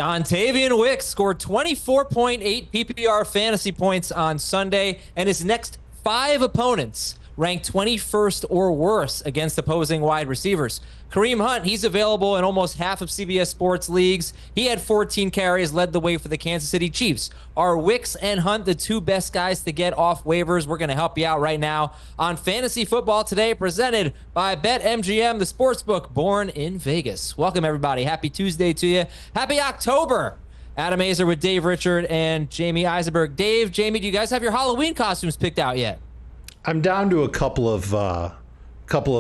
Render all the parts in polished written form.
Dontayvion Wicks scored 24.8 PPR fantasy points on Sunday, and his next 5 opponents ranked 21st or worse against opposing wide receivers. Kareem Hunt, he's available in almost half of CBS Sports leagues. He had 14 carries, led the way for the Kansas City Chiefs. Are Wicks and Hunt the 2 best guys to get off waivers? We're going to help you out right now on Fantasy Football Today, presented by BetMGM, the sportsbook born in Vegas. Welcome, everybody. Happy Tuesday to you. Happy October. Adam Azer with Dave Richard and Jamey Eisenberg. Dave, Jamey, do you guys have your Halloween costumes picked out yet? I'm down to a couple of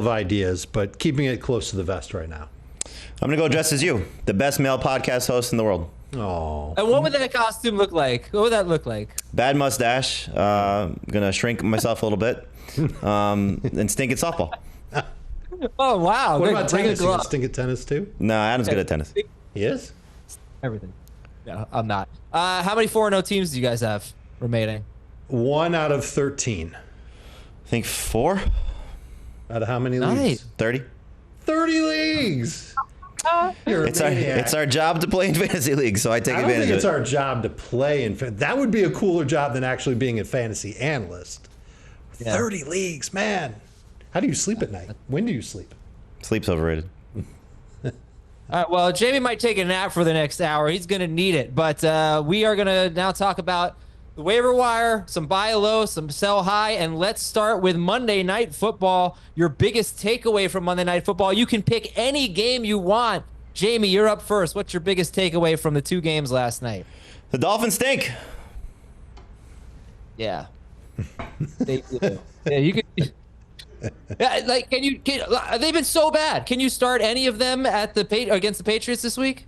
ideas, but keeping it close to the vest right now. I'm going to go dressed as you, the best male podcast host in the world. Oh. And what would that costume look like? What would that look like? Bad mustache. Going to shrink myself a little bit and stink at softball. Oh, wow. What about tennis? You can stink at tennis, too? No, Adam's good at tennis. He is? Everything. No, I'm not. How many 4-0 teams do you guys have remaining? 1 out of 13. I think 4. Out of how many leagues? 30. 30 leagues! It's our job to play in fantasy leagues, so I take advantage of it. I don't think it's our job to play in fantasy. That would be a cooler job than actually being a fantasy analyst. Yeah. 30 leagues, man. How do you sleep at night? When do you sleep? Sleep's overrated. All right, well, Jamey might take a nap for the next hour. He's going to need it. But we are going to now talk about the waiver wire, some buy low, some sell high, and let's start with Monday Night Football. Your biggest takeaway from Monday Night Football. You can pick any game you want. Jamey, you're up first. What's your biggest takeaway from the 2 games last night? The Dolphins stink. Yeah. They do. Yeah, you can. Like, they've been so bad. Can you start any of them against the Patriots this week?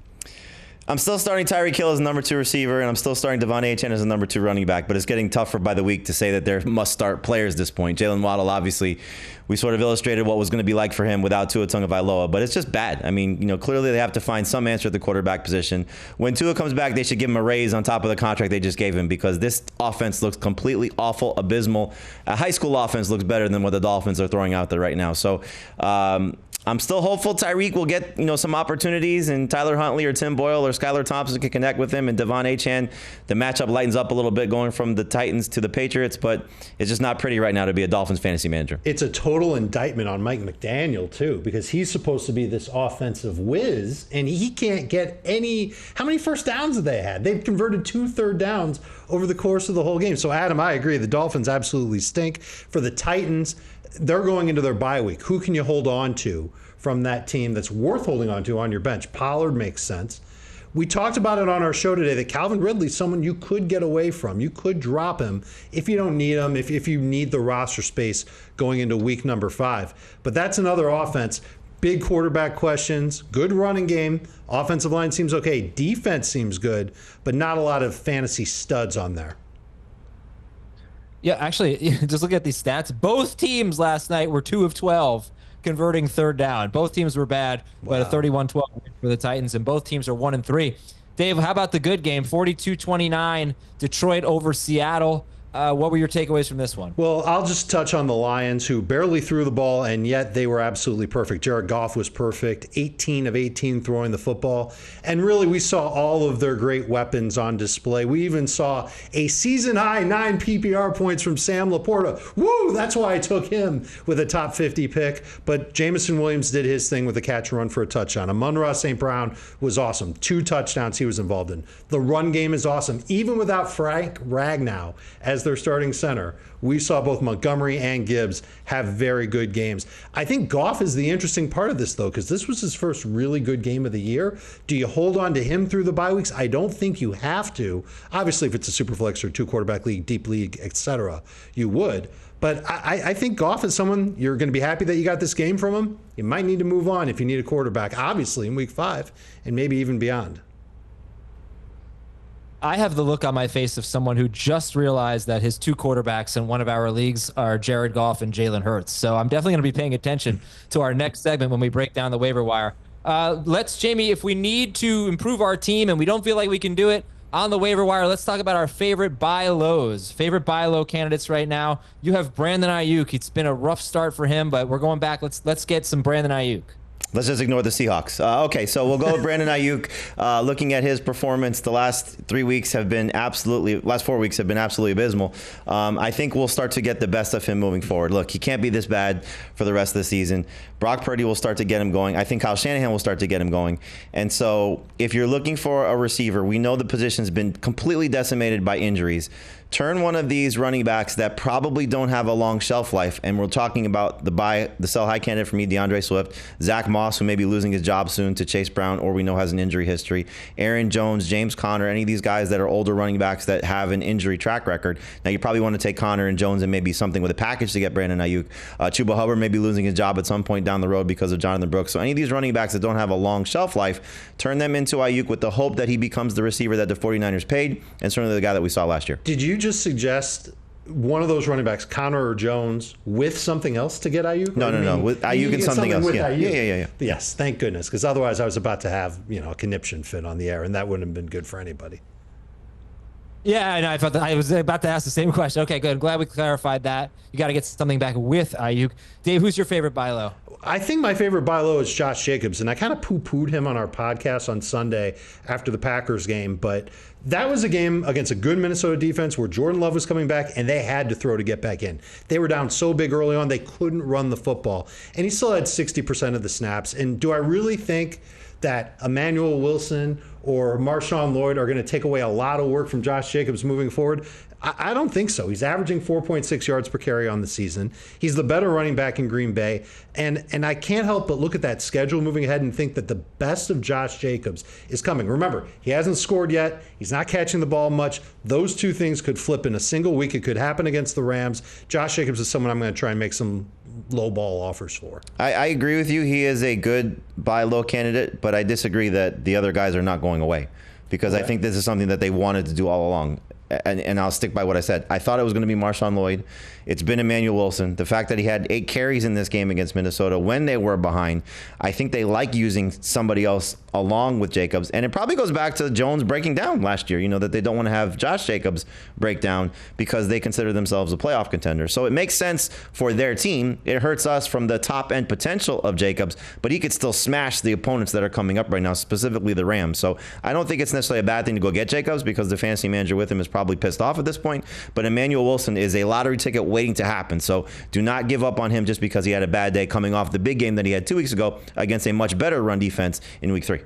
I'm still starting Tyreek Hill as a number 2 receiver, and I'm still starting Devon Achane as a number 2 running back, but it's getting tougher by the week to say that they're must-start players at this point. Jalen Waddle, obviously, we sort of illustrated what was going to be like for him without Tua Tagovailoa, but it's just bad. I mean, clearly they have to find some answer at the quarterback position. When Tua comes back, they should give him a raise on top of the contract they just gave him, because this offense looks completely awful, abysmal. A high school offense looks better than what the Dolphins are throwing out there right now. So, I'm still hopeful Tyreek will get some opportunities, and Tyler Huntley or Tim Boyle or Skylar Thompson can connect with him, and Devon Achane. The matchup lightens up a little bit going from the Titans to the Patriots, but it's just not pretty right now to be a Dolphins fantasy manager. It's a total indictment on Mike McDaniel, too, because he's supposed to be this offensive whiz, and he can't get any. How many first downs have they had? They've converted 2 third downs over the course of the whole game. So, Adam, I agree. The Dolphins absolutely stink. For the Titans, they're going into their bye week. Who can you hold on to from that team that's worth holding on to on your bench? Pollard makes sense. We talked about it on our show today that Calvin Ridley's someone you could get away from. You could drop him if you don't need him, if you need the roster space going into week number 5. But that's another offense. Big quarterback questions, good running game. Offensive line seems okay. Defense seems good, but not a lot of fantasy studs on there. Yeah, actually, just look at these stats. Both teams last night were 2 of 12 converting third down. Both teams were bad, but a 31-12 for the Titans, and both teams are 1-3. Dave, how about the good game? 42-29, Detroit over Seattle. What were your takeaways from this one? Well, I'll just touch on the Lions, who barely threw the ball, and yet they were absolutely perfect. Jared Goff was perfect, 18 of 18 throwing the football. And really, we saw all of their great weapons on display. We even saw a season-high 9 PPR points from Sam Laporta. Woo! That's why I took him with a top 50 pick. But Jameson Williams did his thing with a catch and run for a touchdown. Amon-Ra St. Brown was awesome. 2 touchdowns he was involved in. The run game is awesome. Even without Frank Ragnow as their starting center, we saw both Montgomery and Gibbs have very good games. I think Goff is the interesting part of this, though, because this was his first really good game of the year. Do you hold on to him through the bye weeks? I don't think you have to. Obviously, if it's a super flex or 2-quarterback league, deep league, etc., you would. But I think Goff is someone you're going to be happy that you got this game from him. You might need to move on if you need a quarterback, obviously, in week 5 and maybe even beyond. I have the look on my face of someone who just realized that his 2 quarterbacks in one of our leagues are Jared Goff and Jalen Hurts. So I'm definitely going to be paying attention to our next segment when we break down the waiver wire. Jamey, if we need to improve our team and we don't feel like we can do it on the waiver wire, let's talk about our favorite buy lows. Favorite buy low candidates right now. You have Brandon Aiyuk. It's been a rough start for him, but we're going back. Let's get some Brandon Aiyuk. Let's just ignore the Seahawks. Okay, so we'll go with Brandon Aiyuk. Looking at his performance, the last 4 weeks have been absolutely abysmal. I think we'll start to get the best of him moving forward. Look, he can't be this bad for the rest of the season. Brock Purdy will start to get him going. I think Kyle Shanahan will start to get him going. And so if you're looking for a receiver, we know the position's been completely decimated by injuries. Turn one of these running backs that probably don't have a long shelf life, and we're talking about the sell high candidate for me, DeAndre Swift, Zach Moss, who may be losing his job soon to Chase Brown, or we know has an injury history, Aaron Jones, James Conner, any of these guys that are older running backs that have an injury track record. Now, you probably want to take Conner and Jones and maybe something with a package to get Brandon Aiyuk. Chuba Hubbard may be losing his job at some point down the road because of Jonathan Brooks. So any of these running backs that don't have a long shelf life, turn them into Aiyuk with the hope that he becomes the receiver that the 49ers paid, and certainly the guy that we saw last year. Did you just suggest one of those running backs, Conner or Jones, with something else to get Aiyuk? No. With Aiyuk and something else. Yeah. Yes, thank goodness, because otherwise I was about to have a conniption fit on the air, and that wouldn't have been good for anybody. Yeah, I know. I was about to ask the same question. Okay, good. Glad we clarified that. You got to get something back with Aiyuk. Dave, who's your favorite buy low? I think my favorite buy low is Josh Jacobs, and I kind of poo-pooed him on our podcast on Sunday after the Packers game, but that was a game against a good Minnesota defense where Jordan Love was coming back, and they had to throw to get back in. They were down so big early on, they couldn't run the football, and he still had 60% of the snaps. And do I really think that Emmanuel Wilson or Marshawn Lloyd are going to take away a lot of work from Josh Jacobs moving forward? I don't think so. He's averaging 4.6 yards per carry on the season. He's the better running back in Green Bay. And I can't help but look at that schedule moving ahead and think that the best of Josh Jacobs is coming. Remember, he hasn't scored yet. He's not catching the ball much. Those two things could flip in a single week. It could happen against the Rams. Josh Jacobs is someone I'm going to try and make some low ball offers for. I agree with you. He is a good buy low candidate, but I disagree that the other guys are not going away, because I think this is something that they wanted to do all along. And I'll stick by what I said. I thought it was going to be Marshawn Lloyd. It's been Emmanuel Wilson. The fact that he had 8 carries in this game against Minnesota when they were behind, I think they like using somebody else along with Jacobs. And it probably goes back to Jones breaking down last year, that they don't want to have Josh Jacobs break down because they consider themselves a playoff contender. So it makes sense for their team. It hurts us from the top end potential of Jacobs, but he could still smash the opponents that are coming up right now, specifically the Rams. So I don't think it's necessarily a bad thing to go get Jacobs, because the fantasy manager with him is probably pissed off at this point. But Emmanuel Wilson is a lottery ticket waiting to happen. So do not give up on him just because he had a bad day coming off the big game that he had 2 weeks ago against a much better run defense in week 3.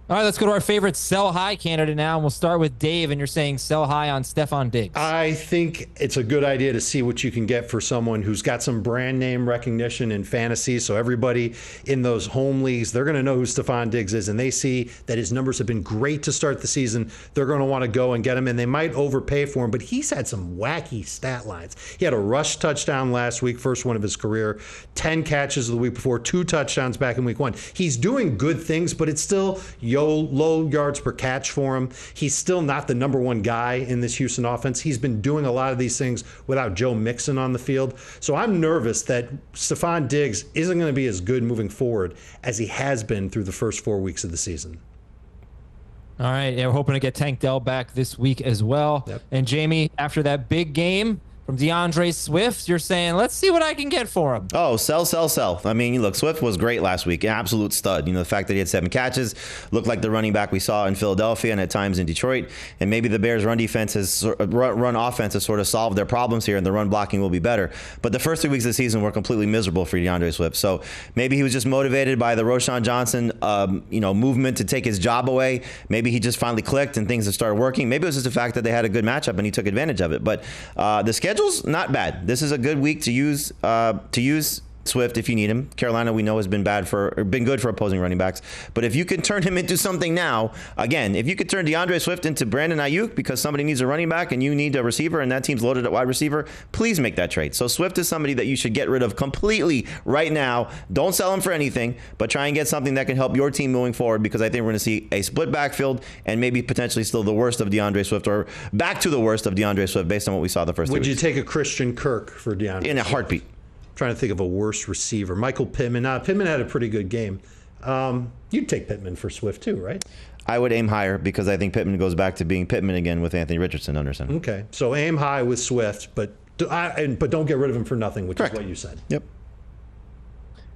All right, let's go to our favorite sell high candidate now, and we'll start with Dave, and you're saying sell high on Stefon Diggs. I think it's a good idea to see what you can get for someone who's got some brand name recognition in fantasy. So everybody in those home leagues, they're going to know who Stefon Diggs is, and they see that his numbers have been great to start the season. They're going to want to go and get him, and they might overpay for him, but he's had some wacky stat lines. He had a rush touchdown last week, first one of his career, 10 catches the week before, 2 touchdowns back in week 1. He's doing good things, but it's still low yards per catch for him. He's still not the number one guy in this Houston offense. He's been doing a lot of these things without Joe Mixon on the field. So I'm nervous that Stefon Diggs isn't going to be as good moving forward as he has been through the first 4 weeks of the season. All right. Yeah, we're hoping to get Tank Dell back this week as well. Yep. And Jamey, after that big game from DeAndre Swift, you're saying, let's see what I can get for him. Oh, sell. I mean, look, Swift was great last week, an absolute stud. The fact that he had 7 catches, looked like the running back we saw in Philadelphia and at times in Detroit. And maybe the Bears' run offense has sort of solved their problems here, and the run blocking will be better. But the first 3 weeks of the season were completely miserable for DeAndre Swift. So maybe he was just motivated by the Roschon Johnson, movement to take his job away. Maybe he just finally clicked and things have started working. Maybe it was just the fact that they had a good matchup and he took advantage of it. But the schedule's not bad. This is a good week to use Swift if you need him. Carolina, we know, has been good for opposing running backs. But if you can turn him into something now, again, if you could turn DeAndre Swift into Brandon Aiyuk because somebody needs a running back and you need a receiver and that team's loaded at wide receiver, please make that trade. So Swift is somebody that you should get rid of completely right now. Don't sell him for anything, but try and get something that can help your team moving forward, because I think we're going to see a split backfield and maybe potentially still the worst of DeAndre Swift, or back to the worst of DeAndre Swift based on what we saw the first 2 weeks. Would you take a Christian Kirk for DeAndre in a heartbeat? Trying to think of a worse receiver. Michael Pittman. Pittman had a pretty good game. You'd take Pittman for Swift too, right? I would aim higher, because I think Pittman goes back to being Pittman again with Anthony Richardson under center. Okay, so aim high with Swift, but don't get rid of him for nothing, which Correct. is what you said. Yep.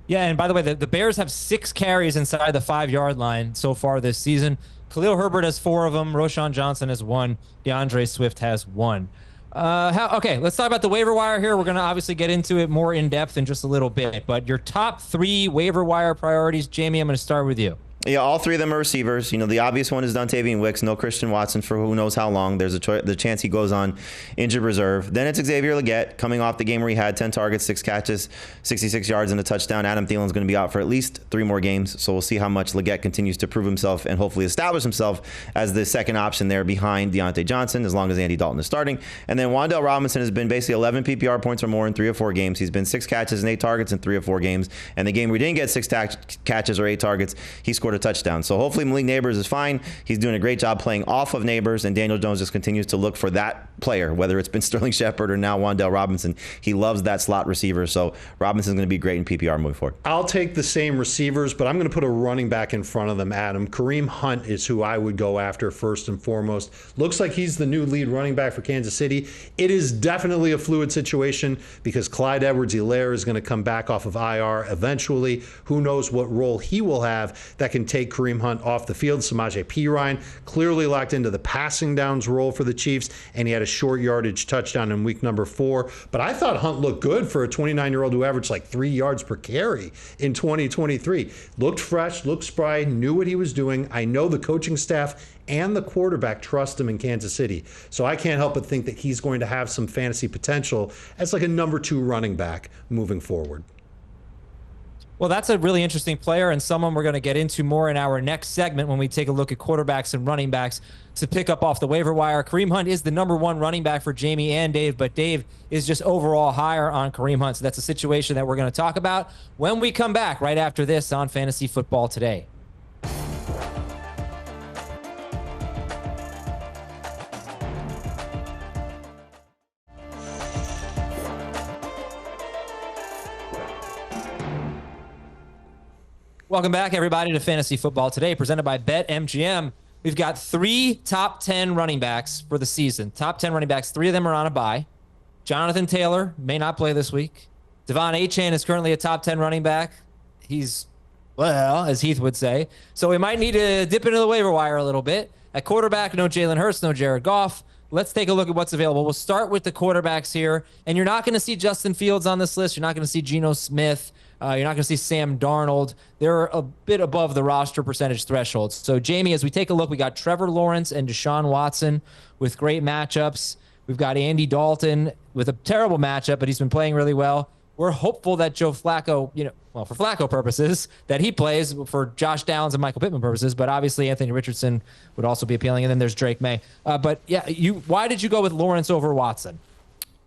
Yeah, and by the way, the Bears have 6 carries inside the 5-yard line so far this season. Khalil Herbert has 4 of them. Roshan Johnson has 1. DeAndre Swift has 1. Okay, let's talk about the waiver wire here. We're going to obviously get into it more in depth in just a little bit. But your top 3 waiver wire priorities, Jamey, I'm going to start with you. Yeah, all 3 of them are receivers. You know, the obvious one is Dontayvion Wicks. No Christian Watson for who knows how long. There's the chance he goes on injured reserve. Then it's Xavier Legette coming off the game where he had 10 targets, 6 catches, 66 yards, and a touchdown. Adam Thielen's going to be out for at least 3 more games. So we'll see how much Legette continues to prove himself and hopefully establish himself as the second option there behind Deontay Johnson, as long as Andy Dalton is starting. And then Wan'Dale Robinson has been basically 11 PPR points or more in 3 or 4 games. He's been 6 catches and 8 targets in 3 or 4 games. And the game where he didn't get 6 catches or 8 targets, he scored a touchdown. So hopefully Malik Neighbors is fine. He's doing a great job playing off of Neighbors, and Daniel Jones just continues to look for that player, whether it's been Sterling Shepard or now Wan'Dale Robinson. He loves that slot receiver, so Robinson's going to be great in PPR moving forward. I'll take the same receivers, but I'm going to put a running back in front of them, Adam. Kareem Hunt is who I would go after first and foremost. Looks like he's the new lead running back for Kansas City. It is definitely a fluid situation because Clyde Edwards-Helaire is going to come back off of IR eventually. Who knows what role he will have that can take Kareem Hunt off the field. Samaje Perine clearly locked into the passing downs role for the Chiefs, and he had a short yardage touchdown in week number 4. But I thought Hunt looked good for a 29-year-old who averaged like 3 yards per carry in 2023. Looked fresh, looked spry, knew what he was doing. I know the coaching staff and the quarterback trust him in Kansas City. So I can't help but think that he's going to have some fantasy potential as like a number 2 running back moving forward. Well, that's a really interesting player and someone we're going to get into more in our next segment when we take a look at quarterbacks and running backs to pick up off the waiver wire. Kareem Hunt is the number 1 running back for Jamey and Dave, but Dave is just overall higher on Kareem Hunt. So that's a situation that we're going to talk about when we come back right after this on Fantasy Football Today. Welcome back, everybody, to Fantasy Football Today, presented by BetMGM. We've got 3 top 10 running backs for the season. Top 10 running backs, 3 of them are on a bye. Jonathan Taylor may not play this week. Devon Achane is currently a top 10 running back. He's, well, as Heath would say. So we might need to dip into the waiver wire a little bit. At quarterback, no Jalen Hurts, no Jared Goff. Let's take a look at what's available. We'll start with the quarterbacks here. And you're not going to see Justin Fields on this list. You're not going to see Geno Smith. You're not going to see Sam Darnold. They're a bit above the roster percentage thresholds. So, Jamey, as we take a look, we got Trevor Lawrence and Deshaun Watson with great matchups. We've got Andy Dalton with a terrible matchup, but he's been playing really well. We're hopeful that Joe Flacco, for Flacco purposes, that he plays for Josh Downs and Michael Pittman purposes, but obviously Anthony Richardson would also be appealing. And then there's Drake May. But yeah, why did you go with Lawrence over Watson?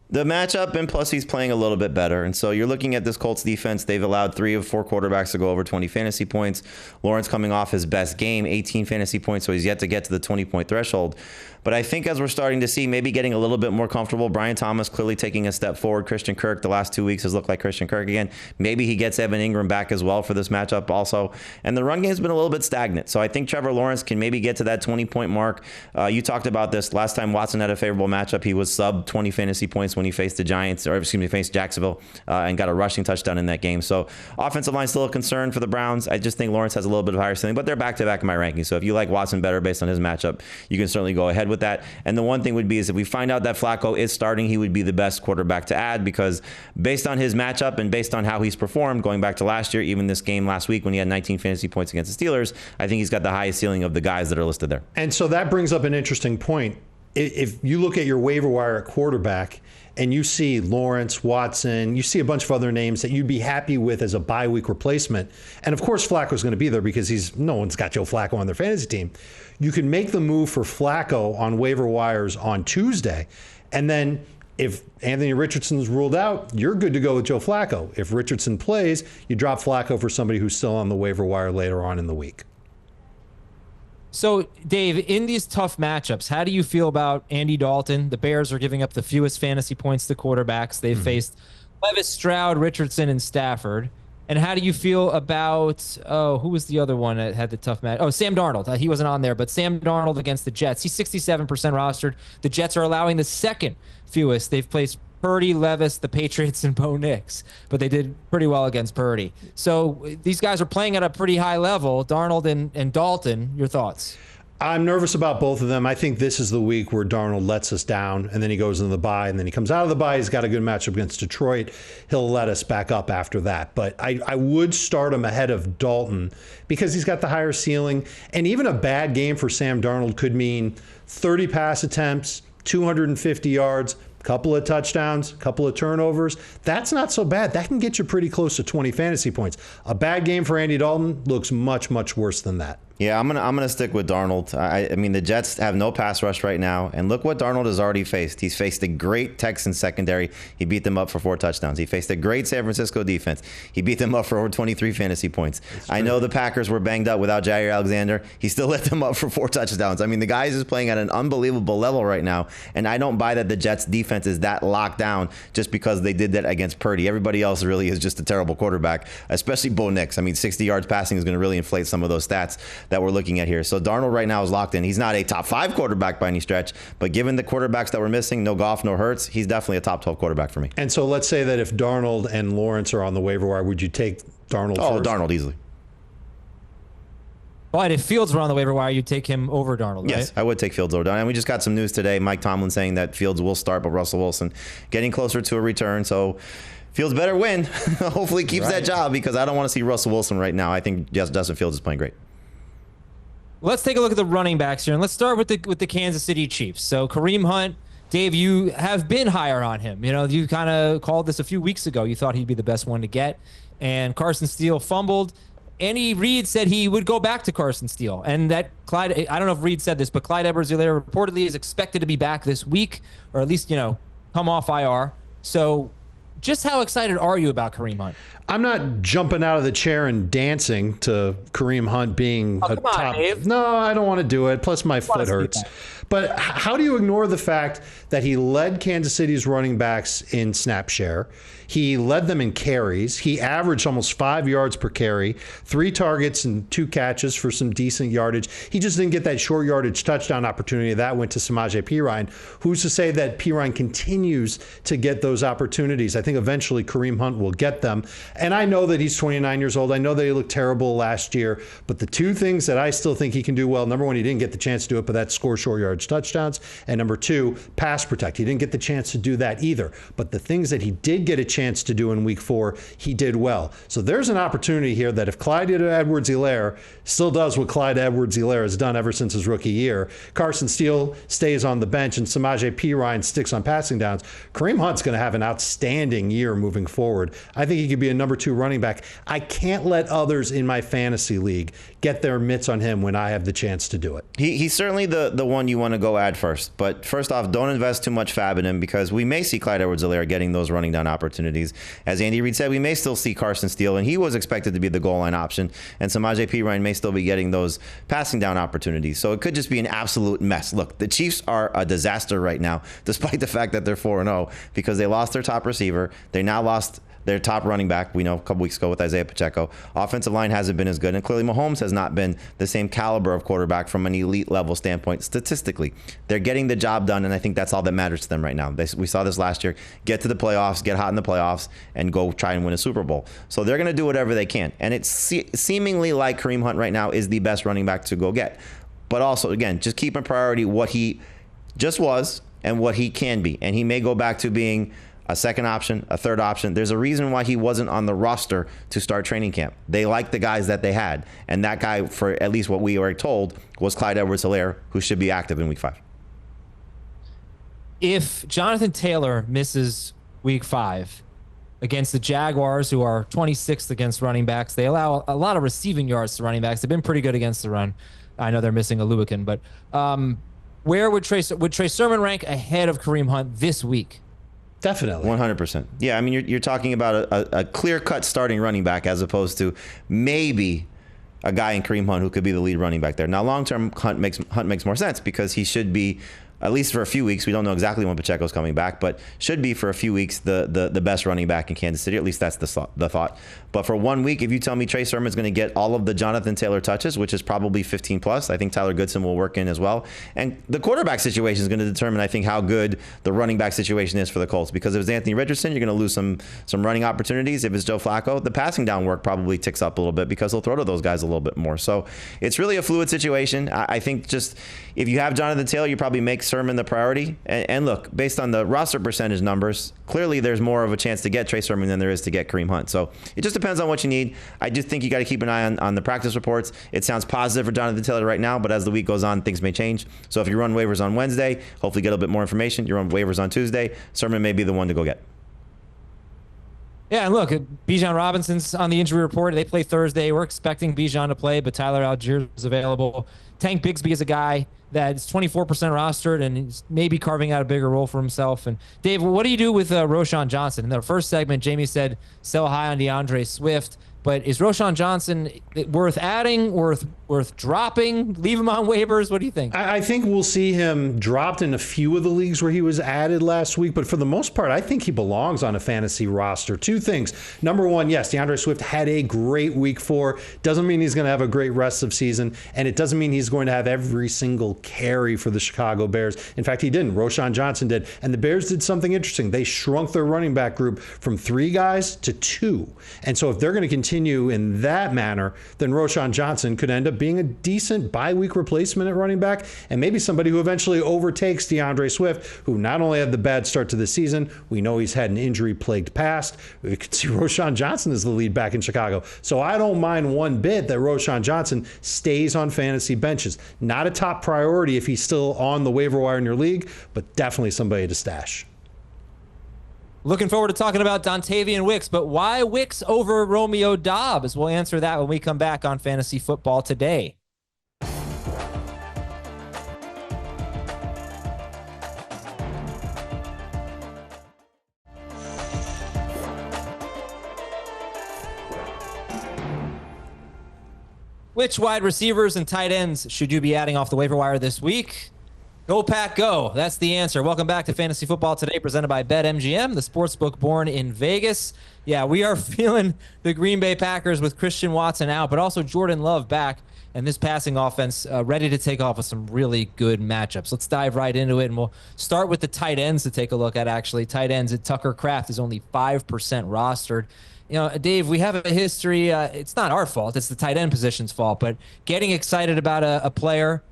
The matchup, and plus he's playing a little bit better. And so you're looking at this Colts defense. They've allowed 3 of 4 quarterbacks to go over 20 fantasy points. Lawrence coming off his best game, 18 fantasy points, so he's yet to get to the 20-point threshold. But I think as we're starting to see, maybe getting a little bit more comfortable, Brian Thomas clearly taking a step forward. Christian Kirk the last 2 weeks has looked like Christian Kirk again. Maybe he gets Evan Ingram back as well for this matchup also. And the run game's been a little bit stagnant. So I think Trevor Lawrence can maybe get to that 20-point mark. You talked about this last time Watson had a favorable matchup. He was sub 20 fantasy points when he faced the Giants, faced Jacksonville, and got a rushing touchdown in that game. So offensive line still a concern for the Browns. I just think Lawrence has a little bit of higher ceiling, but they're back-to-back in my rankings. So if you like Watson better based on his matchup, you can certainly go ahead with that. And the one thing would be is if we find out that Flacco is starting, he would be the best quarterback to add because based on his matchup and based on how he's performed going back to last year, even this game last week when he had 19 fantasy points against the Steelers, I think he's got the highest ceiling of the guys that are listed there. And so that brings up an interesting point. If you look at your waiver wire at quarterback and you see Lawrence, Watson, you see a bunch of other names that you'd be happy with as a bye week replacement. And of course, Flacco's going to be there because no one's got Joe Flacco on their fantasy team. You can make the move for Flacco on waiver wires on Tuesday. And then if Anthony Richardson's ruled out, you're good to go with Joe Flacco. If Richardson plays, you drop Flacco for somebody who's still on the waiver wire later on in the week. So, Dave, in these tough matchups, how do you feel about Andy Dalton? The Bears are giving up the fewest fantasy points to quarterbacks. They've faced Levis, Stroud, Richardson, and Stafford. And how do you feel about, who was the other one that had the tough match? Oh, Sam Darnold. He wasn't on there, but Sam Darnold against the Jets. He's 67% rostered. The Jets are allowing the second fewest. They've placed Purdy, Levis, the Patriots, and Bo Nix, but they did pretty well against Purdy. So these guys are playing at a pretty high level. Darnold and Dalton, your thoughts? I'm nervous about both of them. I think this is the week where Darnold lets us down, and then he goes into the bye, and then he comes out of the bye. He's got a good matchup against Detroit. He'll let us back up after that. But I would start him ahead of Dalton because he's got the higher ceiling. And even a bad game for Sam Darnold could mean 30 pass attempts, 250 yards, couple of touchdowns, couple of turnovers. That's not so bad. That can get you pretty close to 20 fantasy points. A bad game for Andy Dalton looks much, much worse than that. Yeah, I'm gonna stick with Darnold. I mean, the Jets have no pass rush right now, and look what Darnold has already faced. He's faced a great Texans secondary. He beat them up for 4 touchdowns. He faced a great San Francisco defense. He beat them up for over 23 fantasy points. I know the Packers were banged up without Jair Alexander. He still let them up for 4 touchdowns. I mean, the guy is just playing at an unbelievable level right now, and I don't buy that the Jets defense is that locked down just because they did that against Purdy. Everybody else really is just a terrible quarterback, especially Bo Nix. I mean, 60 yards passing is going to really inflate some of those stats that we're looking at here. So Darnold right now is locked in. He's not a top 5 quarterback by any stretch, but given the quarterbacks that we're missing, no Goff, no Hurts, he's definitely a top 12 quarterback for me. And so let's say that if Darnold and Lawrence are on the waiver wire, would you take Darnold first? Darnold easily. Well, if Fields were on the waiver wire, you'd take him over Darnold, right? Yes, I would take Fields over Darnold. And we just got some news today. Mike Tomlin saying that Fields will start, but Russell Wilson getting closer to a return. So Fields better win. Hopefully keeps that job because I don't want to see Russell Wilson right now. I think Justin Fields is playing great. Let's take a look at the running backs here, and let's start with the Kansas City Chiefs. So Kareem Hunt, Dave, you have been higher on him. You know, you kind of called this a few weeks ago. You thought he'd be the best one to get, and Carson Steele fumbled. Andy Reid said he would go back to Carson Steele, and that Clyde, I don't know if Reid said this, but Clyde Edwards-Helaire reportedly is expected to be back this week, or at least, come off IR. So just how excited are you about Kareem Hunt? I'm not jumping out of the chair and dancing to Kareem Hunt being a top. Dave. No, I don't want to do it. Plus, my foot hurts. But how do you ignore the fact that he led Kansas City's running backs in snap share? He led them in carries. He averaged almost 5 yards per carry, 3 targets and 2 catches for some decent yardage. He just didn't get that short yardage touchdown opportunity. That went to Samaje Perine. Who's to say that Perine continues to get those opportunities? I think eventually Kareem Hunt will get them. And I know that he's 29 years old. I know that he looked terrible last year. But the 2 things that I still think he can do well, number 1, he didn't get the chance to do it, but that's score short yardage touchdowns. And number 2, pass protect. He didn't get the chance to do that either. But the things that he did get a chance to do in week 4, he did well. So there's an opportunity here that if Clyde Edwards-Helaire still does what Clyde Edwards-Helaire has done ever since his rookie year, Carson Steele stays on the bench and Samaje Perine sticks on passing downs, Kareem Hunt's going to have an outstanding year moving forward. I think he could be a number 2 running back. I can't let others in my fantasy league get their mitts on him when I have the chance to do it. He's certainly the one you want to go add first. But first off, don't invest too much fab in him because we may see Clyde Edwards-Helaire getting those running down opportunities. As Andy Reid said, we may still see Carson Steele, and he was expected to be the goal line option. And Samaje Perine may still be getting those passing down opportunities. So it could just be an absolute mess. Look, the Chiefs are a disaster right now, despite the fact that they're 4-0, because they lost their top receiver. They now lost their top running back, we know, a couple weeks ago with Isaiah Pacheco. Offensive line hasn't been as good, and clearly Mahomes has not been the same caliber of quarterback from an elite level standpoint statistically. They're getting the job done, and I think that's all that matters to them right now. We saw this last year. Get to the playoffs, get hot in the playoffs, and go try and win a Super Bowl. So they're going to do whatever they can. And it's seemingly like Kareem Hunt right now is the best running back to go get. But also, again, just keep in priority what he just was and what he can be. And he may go back to being a second option, a third option. There's a reason why he wasn't on the roster to start training camp. They liked the guys that they had. And that guy, for at least what we were told, was Clyde Edwards-Helaire, who should be active in week 5. If Jonathan Taylor misses week 5 against the Jaguars, who are 26th against running backs, they allow a lot of receiving yards to running backs. They've been pretty good against the run. I know they're missing a Lubican, but where would Trey Sermon rank ahead of Kareem Hunt this week? Definitely. 100%. Yeah, I mean, you're talking about a clear-cut starting running back as opposed to maybe a guy in Kareem Hunt who could be the lead running back there. Now, long-term, Hunt makes more sense because he should be, at least for a few weeks, we don't know exactly when Pacheco's coming back, but should be for a few weeks the best running back in Kansas City. At least that's the thought. But for 1 week, if you tell me Trey Sermon's going to get all of the Jonathan Taylor touches, which is probably 15 plus, I think Tyler Goodson will work in as well. And the quarterback situation is going to determine, I think, how good the running back situation is for the Colts. Because if it's Anthony Richardson, you're going to lose some running opportunities. If it's Joe Flacco, the passing down work probably ticks up a little bit because he'll throw to those guys a little bit more. So it's really a fluid situation. I think just if you have Jonathan Taylor, you probably make Sermon the priority. And look, based on the roster percentage numbers, clearly there's more of a chance to get Trey Sermon than there is to get Kareem Hunt. So it just depends on what you need. I just think you got to keep an eye on the practice reports. It sounds positive for Jonathan Taylor right now, but as the week goes on, things may change. So if you run waivers on Wednesday, hopefully get a bit more information. You run waivers on Tuesday, Sermon may be the one to go get. Yeah, and look, Bijan Robinson's on the injury report. They play Thursday. We're expecting Bijan to play, but Tyler Allgeier is available. Tank Bigsby is a guy that's 24% rostered and he's maybe carving out a bigger role for himself. And Dave, what do you do with Roschon Johnson? In the first segment, Jamey said sell high on DeAndre Swift. But is Roschon Johnson worth adding, worth dropping, leave him on waivers? What do you think? I think we'll see him dropped in a few of the leagues where he was added last week. But for the most part, I think he belongs on a fantasy roster. Two things. Number one, yes, DeAndre Swift had a great week 4. Doesn't mean he's going to have a great rest of season. And it doesn't mean he's going to have every single carry for the Chicago Bears. In fact, he didn't. Roschon Johnson did. And the Bears did something interesting. They shrunk their running back group from 3 guys to 2. And so if they're going to continue in that manner, then Roschon Johnson could end up being a decent bye-week replacement at running back and maybe somebody who eventually overtakes DeAndre Swift, who not only had the bad start to the season, we know he's had an injury-plagued past. We could see Roschon Johnson as the lead back in Chicago. So I don't mind one bit that Roschon Johnson stays on fantasy benches. Not a top priority if he's still on the waiver wire in your league, but definitely somebody to stash. Looking forward to talking about Dontayvion Wicks, but why Wicks over Romeo Doubs? We'll answer that when we come back on Fantasy Football Today. Which wide receivers and tight ends should you be adding off the waiver wire this week? Go Pack Go. That's the answer. Welcome back to Fantasy Football Today, presented by BetMGM, the sportsbook born in Vegas. Yeah, we are feeling the Green Bay Packers with Christian Watson out, but also Jordan Love back, and this passing offense ready to take off with some really good matchups. Let's dive right into it, and we'll start with the tight ends to take a look at, actually. Tight ends at Tucker Kraft is only 5% rostered. You know, Dave, we have a history. It's not our fault. It's the tight end position's fault, but getting excited about a player,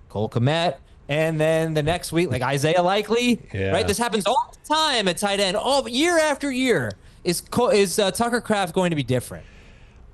Cole Kmet, and then the next week, like Isaiah Likely, right? This happens all the time at tight end, all year after year. Is Tucker Kraft going to be different?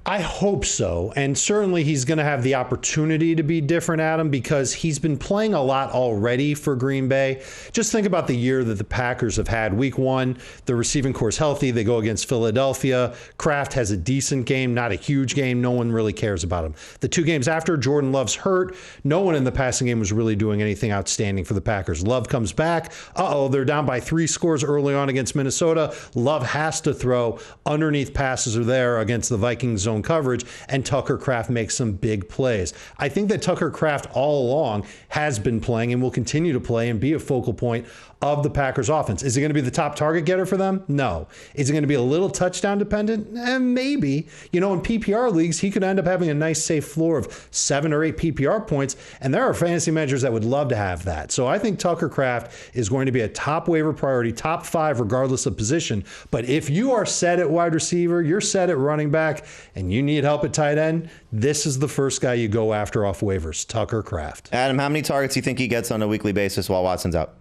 I hope so. And certainly he's going to have the opportunity to be different, Adam, because he's been playing a lot already for Green Bay. Just think about the year that the Packers have had. Week 1, the receiving corps is healthy. They go against Philadelphia. Kraft has a decent game, not a huge game. No one really cares about him. The 2 games after, Jordan Love's hurt. No one in the passing game was really doing anything outstanding for the Packers. Love comes back. They're down by 3 scores early on against Minnesota. Love has to throw. Underneath passes are there against the Vikings zone coverage, and Tucker Kraft makes some big plays. I think that Tucker Kraft all along has been playing and will continue to play and be a focal point of the Packers offense. Is he going to be the top target getter for them? No. Is he going to be a little touchdown dependent? Maybe. You know, in PPR leagues, he could end up having a nice safe floor of 7 or 8 PPR points, and there are fantasy managers that would love to have that. So I think Tucker Kraft is going to be a top waiver priority, top 5 regardless of position. But if you are set at wide receiver, you're set at running back, and you need help at tight end, this is the first guy you go after off waivers, Tucker Kraft. Adam, how many targets do you think he gets on a weekly basis while Watson's out?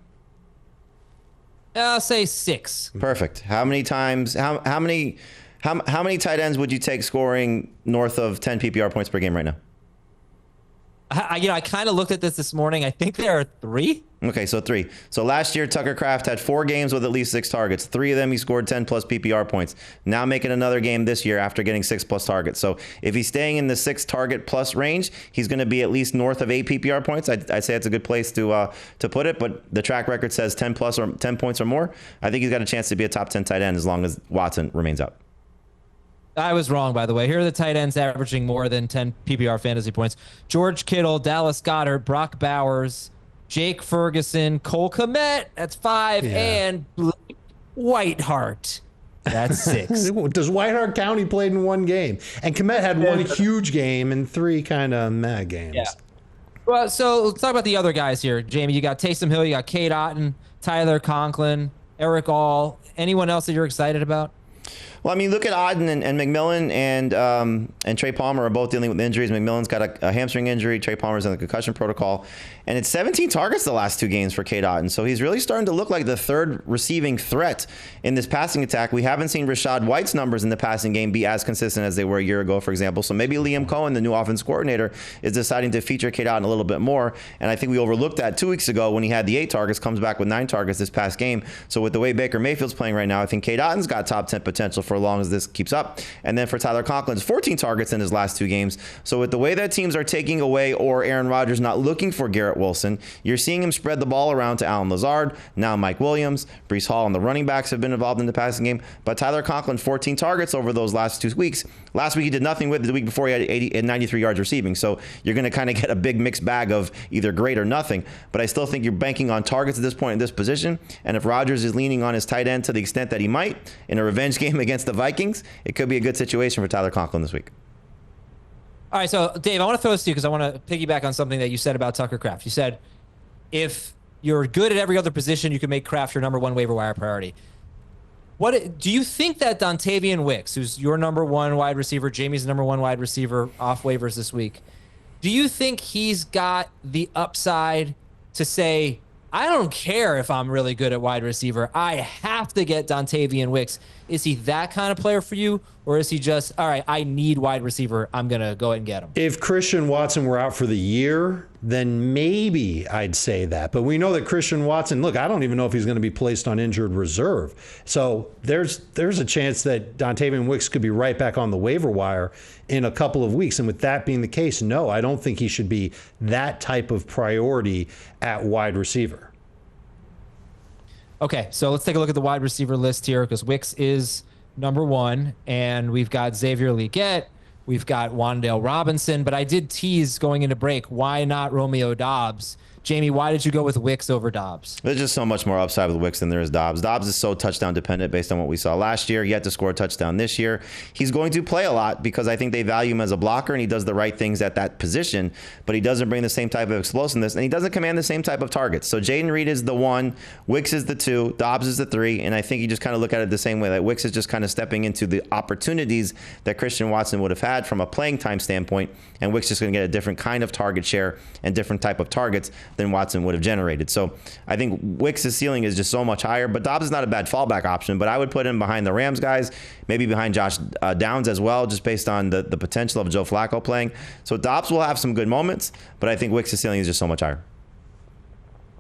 I'll say 6. Perfect. How many times? How many tight ends would you take scoring north of 10 PPR points per game right now? I kind of looked at this morning. I think there are 3. Okay, so 3. So last year, Tucker Kraft had 4 games with at least 6 targets. 3 of them, he scored 10 plus PPR points. Now making another game this year after getting 6 plus targets. So if he's staying in the 6 target plus range, he's going to be at least north of 8 PPR points. I'd say that's a good place to put it. But the track record says 10 plus or 10 points or more. I think he's got a chance to be a top 10 tight end as long as Watson remains out. I was wrong, by the way. Here are the tight ends averaging more than 10 PPR fantasy points. George Kittle, Dallas Goedert, Brock Bowers, Jake Ferguson, Cole Kmet, that's 5, and Blake Whiteheart. That's 6. Does Whitehart County played in one game? And Komet had one huge game and 3 kind of meh games. Yeah. Well, so let's talk about the other guys here. Jamey, you got Taysom Hill, you got Cade Otton, Tyler Conklin, Eric All. Anyone else that you're excited about? Well, I mean, look at Oden and McMillan and Trey Palmer are both dealing with injuries. McMillan's got a hamstring injury. Trey Palmer's in the concussion protocol. And it's 17 targets the last 2 games for Cade Otton. So he's really starting to look like the third receiving threat in this passing attack. We haven't seen Rashad White's numbers in the passing game be as consistent as they were a year ago, for example. So maybe Liam Cohen, the new offense coordinator, is deciding to feature Cade Otton a little bit more. And I think we overlooked that 2 weeks ago when he had the 8 targets, comes back with 9 targets this past game. So with the way Baker Mayfield's playing right now, I think Cade Otton's got top 10 potential for as long as this keeps up. And then for Tyler Conklin's 14 targets in his last 2 games. So with the way that teams are taking away or Aaron Rodgers not looking for Garrett Wilson, you're seeing him spread the ball around to Allen Lazard, now Mike Williams, Breece Hall, and the running backs have been involved in the passing game. But Tyler Conklin, 14 targets over those last 2 weeks. Last week he did nothing with it. The week before he had 80 and 93 yards receiving. So you're going to kind of get a big mixed bag of either great or nothing. But I still think you're banking on targets at this point in this position. And if Rodgers is leaning on his tight end to the extent that he might in a revenge game against the Vikings, it could be a good situation for Tyler Conklin this week. All right, so Dave, I want to throw this to you because I want to piggyback on something that you said about Tucker Kraft. You said if you're good at every other position, you can make Kraft your number 1 waiver wire priority. What do you think that Dontayvion Wicks, who's your number 1 wide receiver, Jamey's number 1 wide receiver off waivers this week, do you think he's got the upside to say, I don't care if I'm really good at wide receiver, I have to get Dontayvion Wicks? Is he that kind of player for you? Or is he just, all right, I need wide receiver, I'm going to go ahead and get him? If Christian Watson were out for the year, then maybe I'd say that. But we know that Christian Watson, look, I don't even know if he's going to be placed on injured reserve. So there's a chance that Dontayvion Wicks could be right back on the waiver wire in a couple of weeks. And with that being the case, no, I don't think he should be that type of priority at wide receiver. Okay, so let's take a look at the wide receiver list here because Wicks is number 1, and we've got Xavier Legette, we've got Wan'Dale Robinson, but I did tease going into break, why not Romeo Doubs? Jamey, why did you go with Wicks over Doubs? There's just so much more upside with Wicks than there is Doubs. Doubs is so touchdown dependent based on what we saw last year. He had to score a touchdown this year. He's going to play a lot because I think they value him as a blocker and he does the right things at that position, but he doesn't bring the same type of explosiveness and he doesn't command the same type of targets. So Jaden Reed is the 1, Wicks is the 2, Doubs is the 3, and I think you just kind of look at it the same way. That Wicks is just kind of stepping into the opportunities that Christian Watson would have had from a playing time standpoint, and Wicks is going to get a different kind of target share and different type of targets than Watson would have generated. So I think Wicks' ceiling is just so much higher, but Doubs is not a bad fallback option, but I would put him behind the Rams guys, maybe behind Josh Downs as well, just based on the potential of Joe Flacco playing. So Doubs will have some good moments, but I think Wicks' ceiling is just so much higher.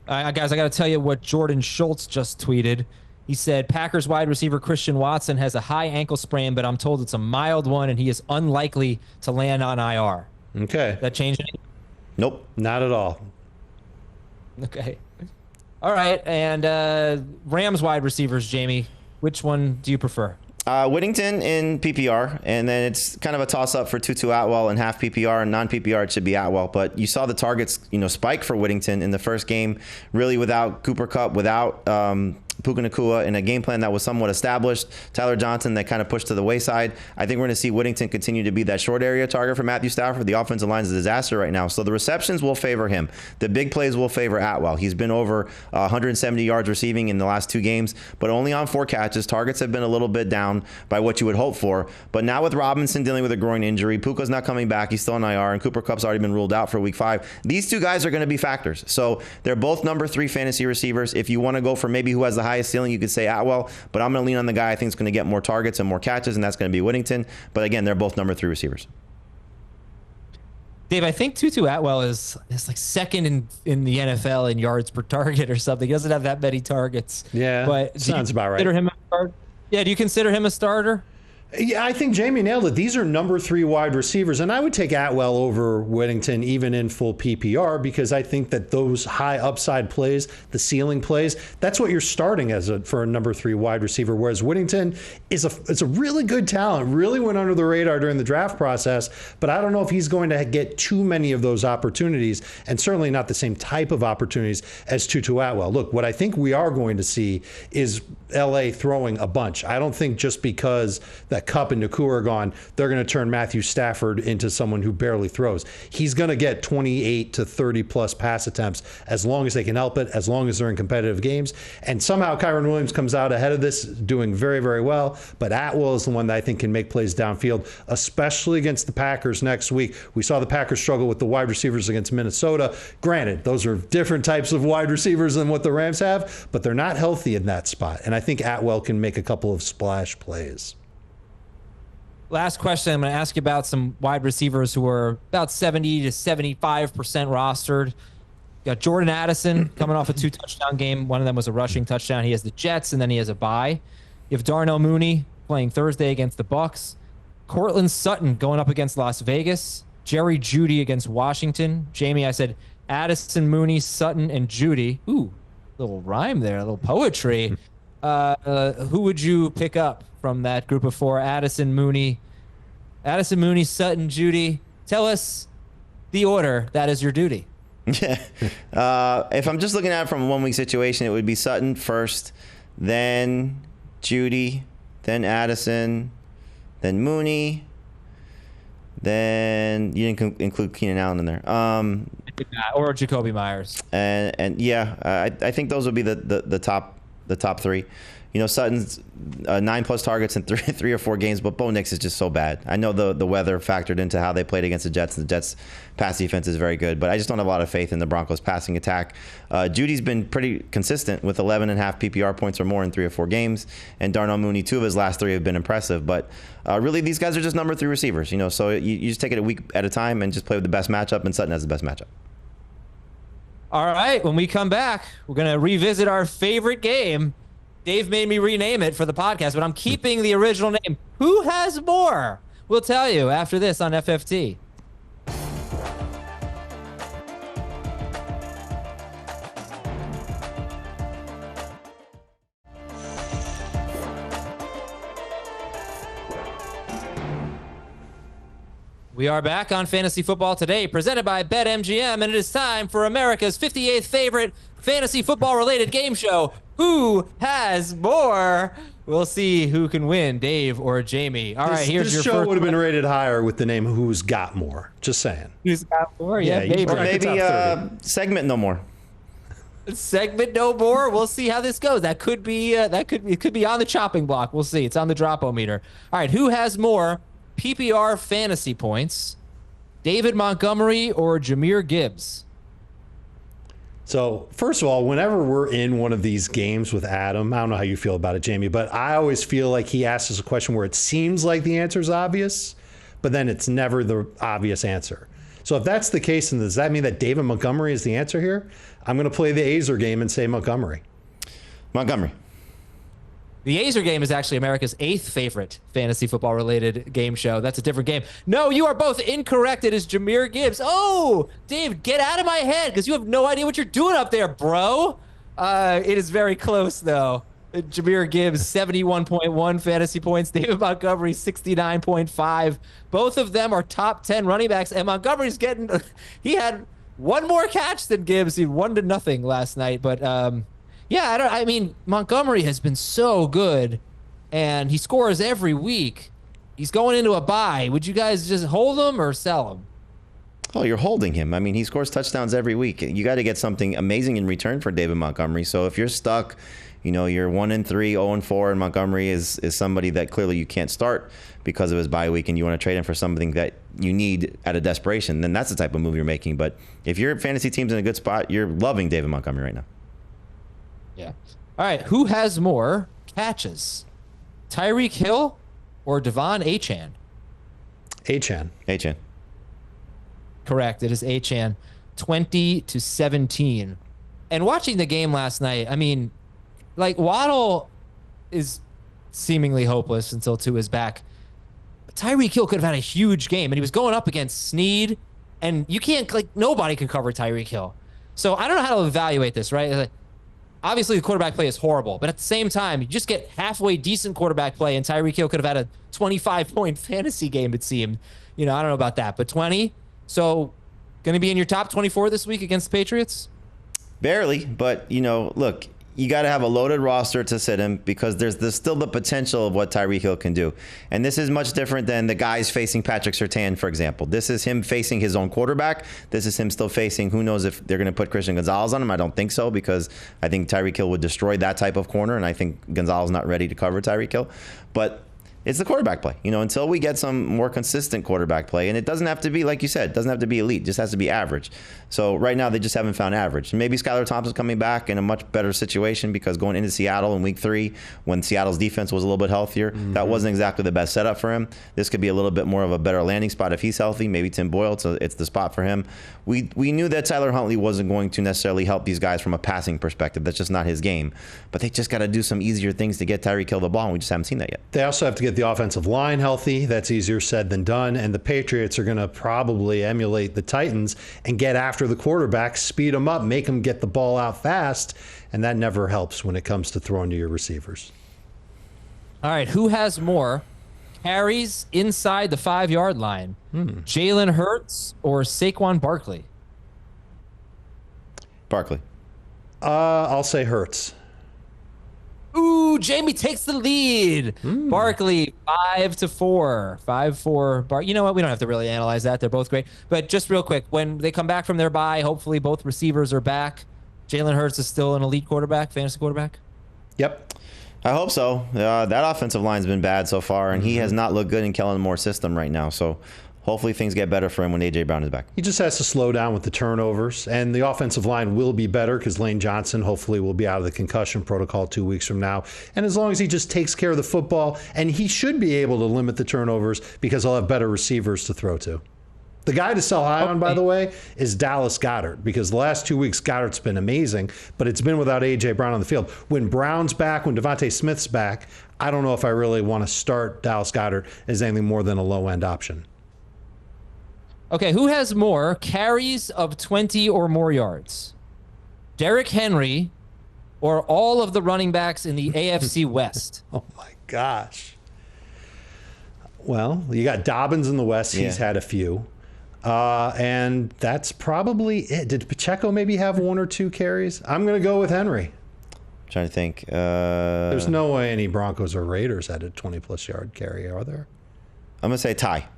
Guys, I got to tell you what Jordan Schultz just tweeted. He said, Packers wide receiver Christian Watson has a high ankle sprain, but I'm told it's a mild one, and he is unlikely to land on IR. Okay. That changed anything? Nope. Not at all. Okay. All right. And Rams wide receivers, Jamey, which one do you prefer? Whittington in PPR, and then it's kind of a toss-up for Tutu Atwell and half PPR, and non-PPR it should be Atwell. But you saw the targets, spike for Whittington in the first game, really without Cooper Kupp, without Puka Nacua, in a game plan that was somewhat established. Tyler Johnson that kind of pushed to the wayside. I think we're going to see Whittington continue to be that short area target for Matthew Stafford. The offensive line is a disaster right now, so the receptions will favor him. The big plays will favor Atwell. He's been over 170 yards receiving in the last 2 games, but only on 4 catches. Targets have been a little bit down by what you would hope for, but now with Robinson dealing with a groin injury, Puka's not coming back. He's still on IR, and Cooper Kupp's already been ruled out for week 5. These 2 guys are going to be factors. So they're both number 3 fantasy receivers. If you want to go for maybe who has the highest ceiling, you could say Atwell, but I'm going to lean on the guy I think is going to get more targets and more catches, and that's going to be Whittington. But again, they're both number 3 receivers. Dave, I think Tutu Atwell is like second in the NFL in yards per target or something. He doesn't have that many targets. Yeah, but sounds about right. Do you consider him a starter? Yeah, I think Jamie nailed it. These are number 3 wide receivers, and I would take Atwell over Whittington even in full PPR because I think that those high upside plays, the ceiling plays, that's what you're starting for a number 3 wide receiver. Whereas Whittington it's a really good talent, really went under the radar during the draft process, but I don't know if he's going to get too many of those opportunities, and certainly not the same type of opportunities as Tutu Atwell. Look, what I think we are going to see is LA throwing a bunch. I don't think just because that Kupp and Nakua are gone, they're going to turn Matthew Stafford into someone who barely throws. He's going to get 28 to 30 plus pass attempts as long as they can help it, as long as they're in competitive games. And somehow Kyron Williams comes out ahead of this, doing very, very well. But Atwell is the one that I think can make plays downfield, especially against the Packers next week. We saw the Packers struggle with the wide receivers against Minnesota. Granted, those are different types of wide receivers than what the Rams have, but they're not healthy in that spot. And I think Atwell can make a couple of splash plays. Last question, I'm going to ask you about some wide receivers who are about 70 to 75% rostered. You got Jordan Addison coming off a 2-touchdown game. One of them was a rushing touchdown. He has the Jets, and then he has a bye. You have Darnell Mooney playing Thursday against the Bucks. Cortland Sutton going up against Las Vegas. Jerry Jeudy against Washington. Jamie, I said Addison, Mooney, Sutton, and Jeudy. Ooh, little rhyme there, a little poetry. Who would you pick up from that group of 4? Addison, Mooney, Sutton, Jeudy. Tell us the order. That is your duty. Yeah. If I'm just looking at it from a 1-week situation, it would be Sutton first, then Jeudy, then Addison, then Mooney, then you didn't include Keenan Allen in there. Or Jacoby Myers. And yeah, I think those would be the top 3. You know, Sutton's 9+ targets in three or 4 games, but Bo Nix is just so bad. I know the weather factored into how they played against the Jets, and the Jets' pass defense is very good, but I just don't have a lot of faith in the Broncos' passing attack. Judy's been pretty consistent with 11.5 PPR points or more in 3 or 4 games, and Darnell Mooney, 2 of his last 3 have been impressive. But really, these guys are just number 3 receivers. You know, so you just take it a week at a time and just play with the best matchup, and Sutton has the best matchup. All right, when we come back, we're going to revisit our favorite game. Dave made me rename it for the podcast, but I'm keeping the original name. Who has more? We'll tell you after this on FFT. We are back on Fantasy Football Today, presented by BetMGM, and it is time for America's 58th favorite fantasy football-related game show, Who Has More? We'll see who can win, Dave or Jamie. All right, here's your first. This show would have been rated higher with the name Who's Got More. Just saying. Who's Got More? Yeah, maybe. Or maybe segment no more. Segment no more. We'll see how this goes. It could be on the chopping block. We'll see. It's on the drop-o-meter. All right, who has more PPR fantasy points? David Montgomery or Jahmyr Gibbs? So, first of all, whenever we're in one of these games with Adam, I don't know how you feel about it, Jamie, but I always feel like he asks us a question where it seems like the answer is obvious, but then it's never the obvious answer. So if that's the case, then does that mean that David Montgomery is the answer here? I'm going to play the Azer game and say Montgomery. Montgomery. The Azer game is actually America's 8th favorite fantasy football-related game show. That's a different game. No, you are both incorrect. It is Jahmyr Gibbs. Oh, Dave, get out of my head because you have no idea what you're doing up there, bro. It is very close, though. Jahmyr Gibbs, 71.1 fantasy points. David Montgomery, 69.5. Both of them are top 10 running backs, and Montgomery's he had one more catch than Gibbs. He 1-0 last night, but yeah, I mean, Montgomery has been so good, and he scores every week. He's going into a bye. Would you guys just hold him or sell him? Oh, you're holding him. I mean, he scores touchdowns every week. You got to get something amazing in return for David Montgomery. So if you're stuck, you know, you're 1-3, 0-4, and Montgomery is somebody that clearly you can't start because of his bye week, and you want to trade him for something that you need out of desperation, then that's the type of move you're making. But if your fantasy team's in a good spot, you're loving David Montgomery right now. Yeah. All right. Who has more catches? Tyreek Hill or Devon Achane? Achane. Correct. It is Achane. 20-17. And watching the game last night, I mean, like, Waddle is seemingly hopeless until Tua is back. Tyreek Hill could have had a huge game, and he was going up against Snead, and you can't, nobody can cover Tyreek Hill. So I don't know how to evaluate this, right? Obviously, the quarterback play is horrible, but at the same time, you just get halfway decent quarterback play, and Tyreek Hill could have had a 25-point fantasy game, it seemed. I don't know about that, but 20. So going to be in your top 24 this week against the Patriots? Barely, but, look, you got to have a loaded roster to sit him because there's still the potential of what Tyreek Hill can do. And this is much different than the guys facing Patrick Surtain, for example. This is him facing his own quarterback. This is him still facing, who knows if they're going to put Christian Gonzalez on him. I don't think so, because I think Tyreek Hill would destroy that type of corner, and I think Gonzalez not ready to cover Tyreek Hill. But it's the quarterback play, until we get some more consistent quarterback play. And it doesn't have to be, like you said, it doesn't have to be elite. It just has to be average. So right now they just haven't found average. Maybe Skylar Thompson's coming back in a much better situation, because going into Seattle in week 3, when Seattle's defense was a little bit healthier, that wasn't exactly the best setup for him. This could be a little bit more of a better landing spot if he's healthy. Maybe Tim Boyle, it's the spot for him. We knew that Tyler Huntley wasn't going to necessarily help these guys from a passing perspective. That's just not his game. But they just got to do some easier things to get Tyreek Hill the ball, and we just haven't seen that yet. They also have to get the offensive line healthy. That's easier said than done. And the Patriots are going to probably emulate the Titans and get after the quarterback, speed them up, make them get the ball out fast. And that never helps when it comes to throwing to your receivers. All right, who has more carries inside the 5-yard line? Jalen Hurts or Saquon Barkley? Barkley. I'll say Hurts. Ooh, Jamey takes the lead. Barkley, 5-4. 5-4. You know what? We don't have to really analyze that. They're both great. But just real quick, when they come back from their bye, hopefully both receivers are back. Jalen Hurts is still an elite quarterback, fantasy quarterback? Yep. I hope so. That offensive line's been bad so far, and he has not looked good in Kellen Moore's system right now. So hopefully things get better for him when A.J. Brown is back. He just has to slow down with the turnovers, and the offensive line will be better because Lane Johnson hopefully will be out of the concussion protocol 2 weeks from now. And as long as he just takes care of the football, and he should be able to limit the turnovers because he'll have better receivers to throw to. The guy to sell high on, by the way, is Dallas Goedert, because the last 2 weeks, Goedert's been amazing, but it's been without A.J. Brown on the field. When Brown's back, when Devontae Smith's back, I don't know if I really want to start Dallas Goedert as anything more than a low-end option. Okay, who has more carries of 20 or more yards? Derrick Henry or all of the running backs in the AFC West? Oh, my gosh. Well, you got Dobbins in the West. He's had a few. And that's probably it. Did Pacheco maybe have 1 or 2 carries? I'm going to go with Henry. I'm trying to think. There's no way any Broncos or Raiders had a 20-plus yard carry, are there? I'm going to say Ty.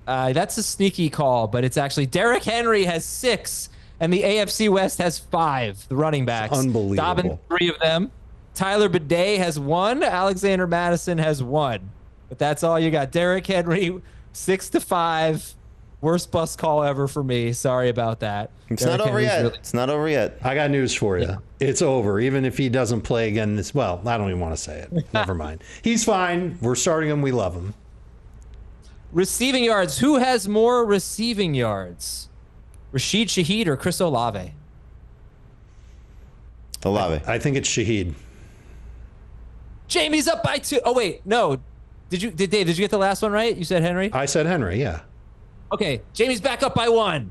That's a sneaky call, but it's actually Derrick Henry has 6, and the AFC West has 5, the running backs. It's unbelievable. Dobbins, 3 of them. Tyler Bidet has 1. Alexander Madison has 1. But that's all you got. Derrick Henry, 6-5. Worst bus call ever for me. Sorry about that. It's not over yet. It's not over yet. I got news for you. Yeah. It's over. Even if he doesn't play again this, well, I don't even want to say it. Never mind. He's fine. We're starting him. We love him. Receiving yards. Who has more receiving yards? Rashid Shaheed or Chris Olave? Olave. I think it's Shaheed. Jamey's up by 2. Oh, wait. No. Dave, did you get the last one right? You said Henry? I said Henry, yeah. Okay. Jamey's back up by 1.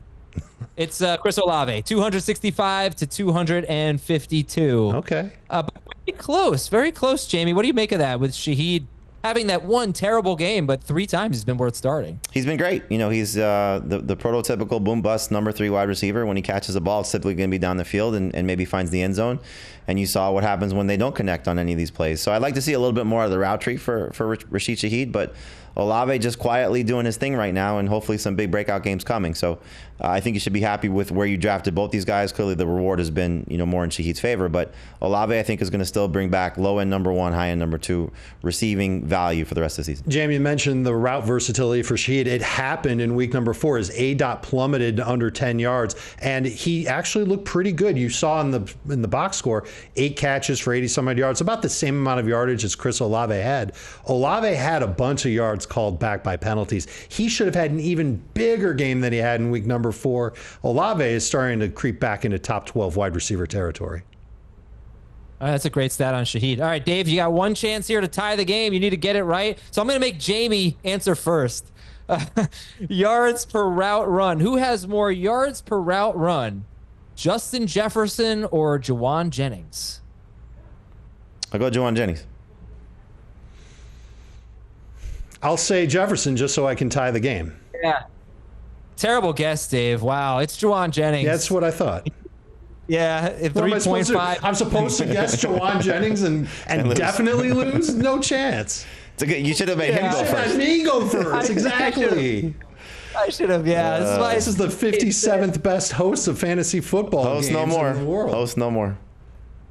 It's Chris Olave, 265 to 252. Okay. Very close. Very close, Jamey. What do you make of that with Shaheed having that one terrible game, but 3 times he's been worth starting? He's been great. He's the prototypical boom bust number 3 wide receiver. When he catches the ball, it's typically going to be down the field and maybe finds the end zone. And you saw what happens when they don't connect on any of these plays. So I'd like to see a little bit more of the route tree for Rashid Shaheed, but Olave just quietly doing his thing right now, and hopefully some big breakout games coming. So I think you should be happy with where you drafted both these guys. Clearly the reward has been more in Shaheed's favor, but Olave I think is going to still bring back low-end number 1, high-end number 2 receiving value for the rest of the season. Jamie mentioned the route versatility for Shaheed. It happened in week number 4 as A-Dot plummeted to under 10 yards, and he actually looked pretty good. You saw in the box score, 8 catches for 80-some-odd yards, about the same amount of yardage as Chris Olave had. Olave had a bunch of yards called back by penalties. He should have had an even bigger game than he had in week number 4. Olave is starting to creep back into top 12 wide receiver territory. That's a great stat on Shaheed. All right, Dave, you got one chance here to tie the game. You need to get it right. So I'm going to make Jamey answer first. Yards per route run. Who has more yards per route run? Justin Jefferson or Juwan Jennings? I'll go Juwan Jennings. I'll say Jefferson just so I can tie the game. Yeah. Terrible guess, Dave. Wow, it's Juwan Jennings. Yeah, that's what I thought. Yeah, 3.5. I'm supposed to guess Juwan Jennings and definitely lose? No chance. You should have made him go first. Me go first, exactly. I should have, This is the 57th best host of fantasy football games in the world. Host no more.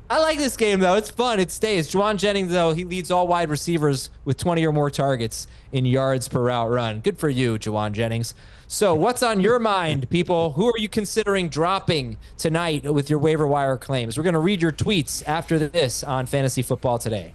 I like this game, though. It's fun. It stays. Juwan Jennings, though, he leads all wide receivers with 20 or more targets in yards per route run. Good for you, Juwan Jennings. So what's on your mind, people? Who are you considering dropping tonight with your waiver wire claims? We're going to read your tweets after this on Fantasy Football Today.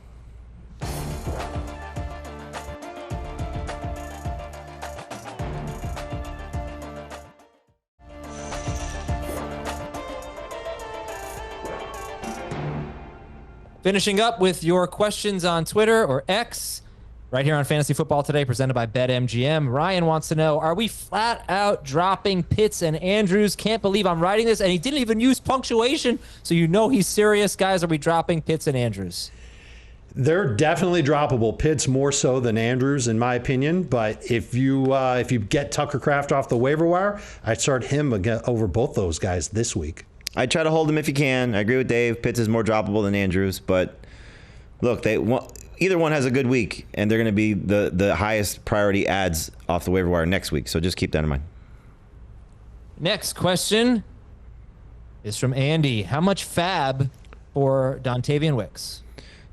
Finishing up with your questions on Twitter or X, right here on Fantasy Football Today, presented by BetMGM. Ryan wants to know, are we flat out dropping Pitts and Andrews? Can't believe I'm writing this, and he didn't even use punctuation, so you know he's serious. Guys, are we dropping Pitts and Andrews? They're definitely droppable. Pitts more so than Andrews, in my opinion. But if you get Tucker Kraft off the waiver wire, I'd start him over both those guys this week. I try to hold him if you can. I agree with Dave. Pitts is more droppable than Andrews, but look, either one has a good week, and they're going to be the highest priority ads off the waiver wire next week. So just keep that in mind. Next question is from Andy. How much fab for Dontayvion Wicks?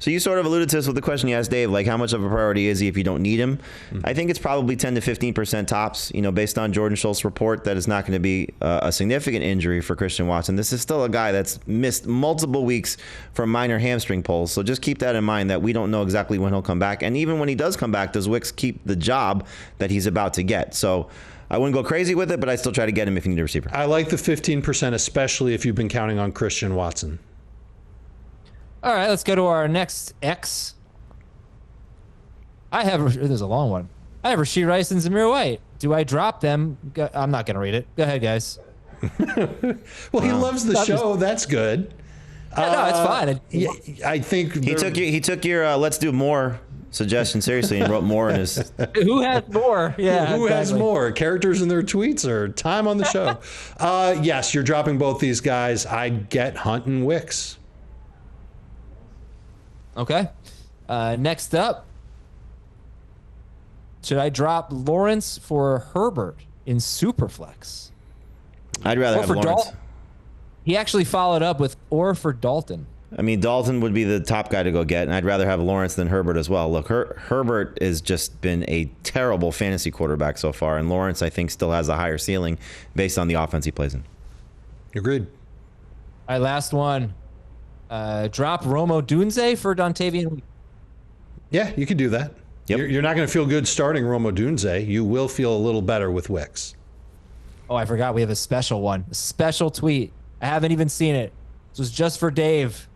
So you sort of alluded to this with the question you asked Dave, like how much of a priority is he if you don't need him? Mm-hmm. I think it's probably 10 to 15% tops, based on Jordan Schultz's report that it's not going to be a significant injury for Christian Watson. This is still a guy that's missed multiple weeks from minor hamstring pulls. So just keep that in mind that we don't know exactly when he'll come back. And even when he does come back, does Wicks keep the job that he's about to get? So I wouldn't go crazy with it, but I still try to get him if you need a receiver. I like the 15%, especially if you've been counting on Christian Watson. All right, let's go to our next X. There's a long one. I have Rashee Rice and Zamir White. Do I drop them? I'm not going to read it. Go ahead, guys. Well, he loves the show. That's good. No, it's fine. I think he took your let's do more suggestion seriously and wrote more in his. Who has more? Yeah, who has more? Characters in their tweets or time on the show? Yes, you're dropping both these guys. I'd get Hunt and Wicks. Okay. Next up, should I drop Lawrence for Herbert in Superflex? I'd rather have Lawrence. He actually followed up with or for Dalton. I mean, Dalton would be the top guy to go get, and I'd rather have Lawrence than Herbert as well. Look, Herbert has just been a terrible fantasy quarterback so far, and Lawrence, I think, still has a higher ceiling based on the offense he plays in. Agreed. All right, last one. Drop Romo Dunze for Dontayvion. Yeah, you can do that. Yep. You're not going to feel good starting Romo Dunze. You will feel a little better with Wicks. Oh, I forgot. We have a special one. A special tweet. I haven't even seen it. This was just for Dave.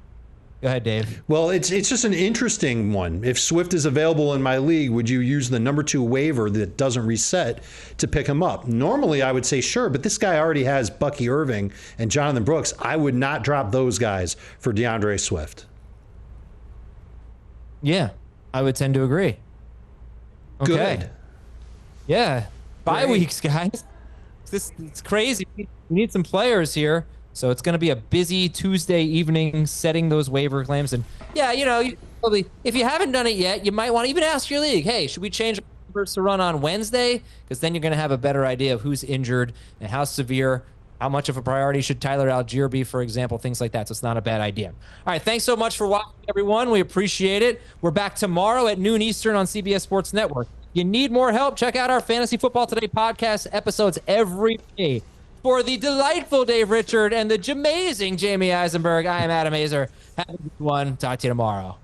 Go ahead, Dave. Well, it's just an interesting one. If Swift is available in my league, would you use the number 2 waiver that doesn't reset to pick him up? Normally, I would say sure, but this guy already has Bucky Irving and Jonathan Brooks. I would not drop those guys for DeAndre Swift. Yeah, I would tend to agree. Okay. Good. Yeah. Bye weeks, guys. It's crazy. We need some players here. So it's going to be a busy Tuesday evening setting those waiver claims. And yeah, you probably, if you haven't done it yet, you might want to even ask your league, hey, should we change waivers to run on Wednesday? Because then you're going to have a better idea of who's injured and how severe, how much of a priority should Tyler Allgeier be, for example, things like that. So it's not a bad idea. All right, thanks so much for watching, everyone. We appreciate it. We're back tomorrow at noon Eastern on CBS Sports Network. You need more help? Check out our Fantasy Football Today podcast episodes every day. For the delightful Dave Richard and the amazing Jamey Eisenberg, I am Adam Azer. Have a good one. Talk to you tomorrow.